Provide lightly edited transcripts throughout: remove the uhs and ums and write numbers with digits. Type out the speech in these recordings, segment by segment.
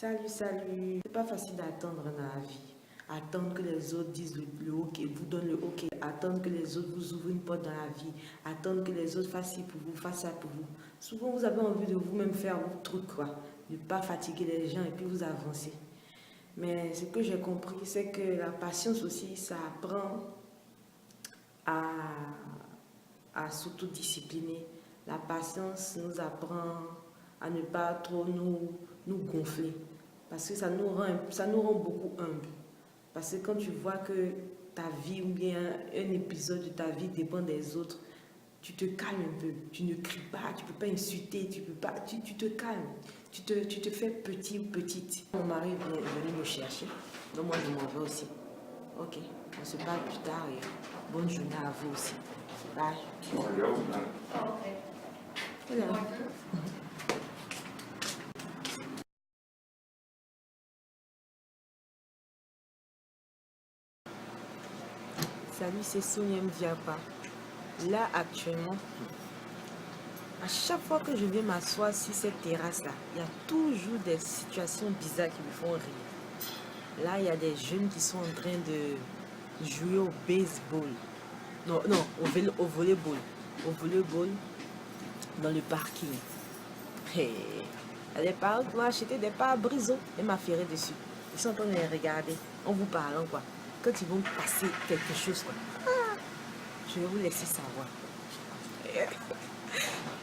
Salut, salut. C'est pas facile d'attendre dans la vie. Attendre que les autres disent le OK, vous donnent le OK. Attendre que les autres vous ouvrent une porte dans la vie. Attendre que les autres fassent ci pour vous, fassent ça pour vous. Souvent, vous avez envie de vous-même faire votre truc, quoi. Ne pas fatiguer les gens et puis vous avancer. Mais ce que j'ai compris, c'est que la patience aussi, ça apprend à, à s'autodiscipliner. La patience nous apprend à ne pas trop nous gonfler. Parce que ça nous rend beaucoup humble. Parce que quand tu vois que ta vie ou bien un épisode de ta vie dépend des autres, tu te calmes un peu. Tu ne cries pas, tu ne peux pas insulter, tu te calmes. Tu te fais petit ou petite. Mon mari est venu me chercher, donc moi je m'en vais aussi. Ok, on se parle plus tard et bonne journée à vous aussi. Bye. Hello. Salut, c'est Sonia Mdiapa. Là, actuellement, à chaque fois que je viens m'asseoir sur cette terrasse-là, il y a toujours des situations bizarres qui me font rire. Là, il y a des jeunes qui sont en train de jouer au baseball. Non, au volleyball. Au volleyball dans le parking. Hey. Les parents vont acheter des pare-brise et m'affairer dessus. Ils sont en train de les regarder en vous parlant, quoi. Quand ils vont passer quelque chose, quoi. Ah, je vais vous laisser savoir.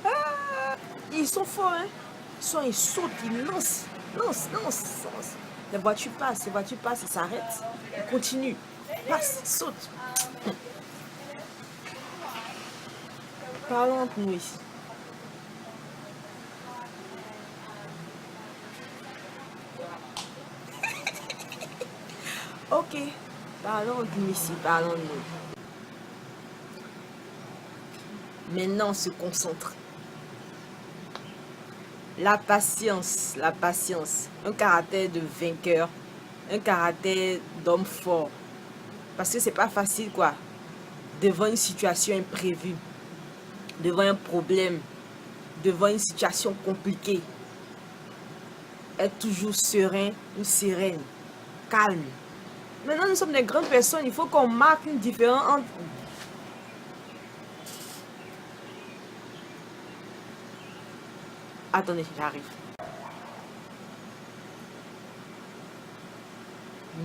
Ah, ils sont forts, hein. Ils sautent, ils lancent. Les voitures passent, ils s'arrêtent. Ils continuent. Passent, sautent. Parlons entre nous ici. Ok, parlons de nous ici, parlons de nous. Maintenant, on se concentre. La patience, un caractère de vainqueur, un caractère d'homme fort. Parce que c'est pas facile, quoi, devant une situation imprévue, devant un problème, devant une situation compliquée. Être toujours serein ou sereine, calme. Maintenant, nous sommes des grandes personnes, il faut qu'on marque une différence entre... Attendez, j'arrive.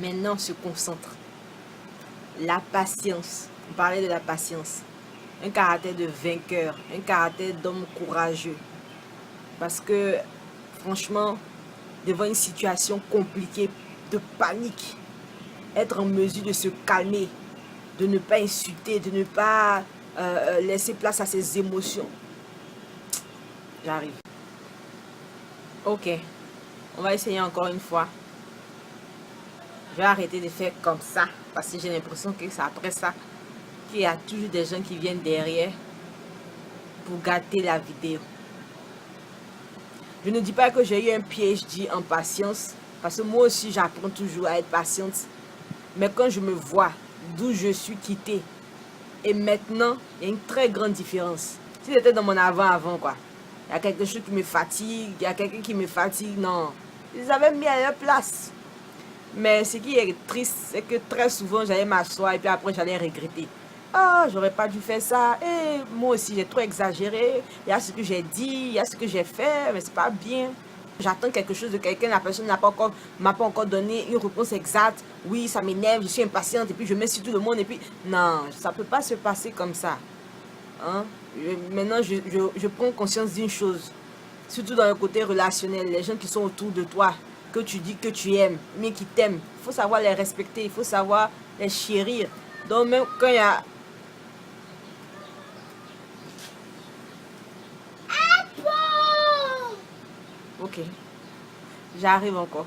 Maintenant, on se concentre. La patience. On parlait de la patience. Un caractère de vainqueur, un caractère d'homme courageux. Parce que, franchement, devant une situation compliquée, de panique, être en mesure de se calmer, de ne pas insulter, de ne pas laisser place à ses émotions. J'arrive. Ok, on va essayer encore une fois. Je vais arrêter de faire comme ça, parce que j'ai l'impression que c'est après ça qu'il y a toujours des gens qui viennent derrière pour gâter la vidéo. Je ne dis pas que j'ai eu un PhD en patience, parce que moi aussi j'apprends toujours à être patiente. Mais quand je me vois d'où je suis quittée, et maintenant, il y a une très grande différence. Si j'étais dans mon avant, quoi, il y a quelque chose qui me fatigue, il y a quelqu'un qui me fatigue, non. Ils avaient mis à leur place. Mais ce qui est triste, c'est que très souvent, j'allais m'asseoir et puis après, j'allais regretter. Ah, j'aurais pas dû faire ça. Et moi aussi, j'ai trop exagéré. Il y a ce que j'ai dit, il y a ce que j'ai fait, mais c'est pas bien. J'attends quelque chose de quelqu'un, la personne m'a pas encore donné une réponse exacte. Oui, ça m'énerve, je suis impatiente et puis je mets sur tout le monde et puis... Non, ça peut pas se passer comme ça. Hein? Maintenant, je prends conscience d'une chose. Surtout dans le côté relationnel, les gens qui sont autour de toi, que tu dis que tu aimes, mais qui t'aiment. Il faut savoir les respecter, il faut savoir les chérir. Donc même quand il y a... Ok, j'arrive encore.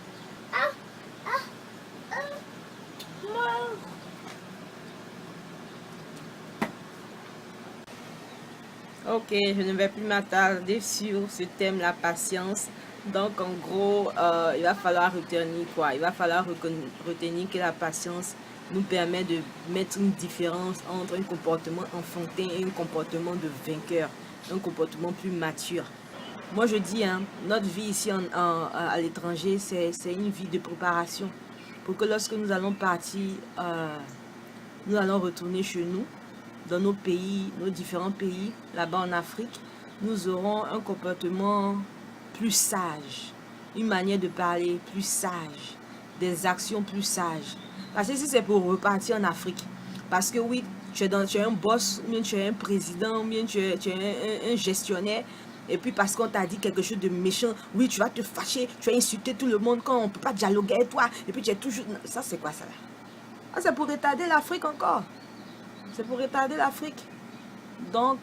Ok, je ne vais plus m'attarder sur ce thème, la patience. Donc, en gros, il va falloir retenir quoi? Il va falloir retenir que la patience nous permet de mettre une différence entre un comportement enfantin et un comportement de vainqueur, un comportement plus mature. Moi, je dis, hein, notre vie ici à l'étranger, c'est une vie de préparation. Pour que lorsque nous allons partir, nous allons retourner chez nous, dans nos pays, nos différents pays, là-bas en Afrique, nous aurons un comportement plus sage, une manière de parler plus sage, des actions plus sages. Parce que si c'est pour repartir en Afrique, parce que oui, tu es un boss, ou bien tu es un président, ou bien tu es un gestionnaire, et puis parce qu'on t'a dit quelque chose de méchant, oui, tu vas te fâcher, tu vas insulter tout le monde quand on ne peut pas dialoguer avec toi, et puis tu es toujours... Ça, c'est quoi ça là? Ah, c'est pour retarder l'Afrique encore. C'est pour retarder l'Afrique. Donc,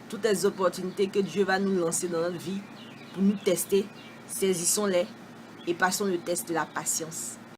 toutes les opportunités que Dieu va nous lancer dans notre vie pour nous tester, saisissons-les et passons le test de la patience.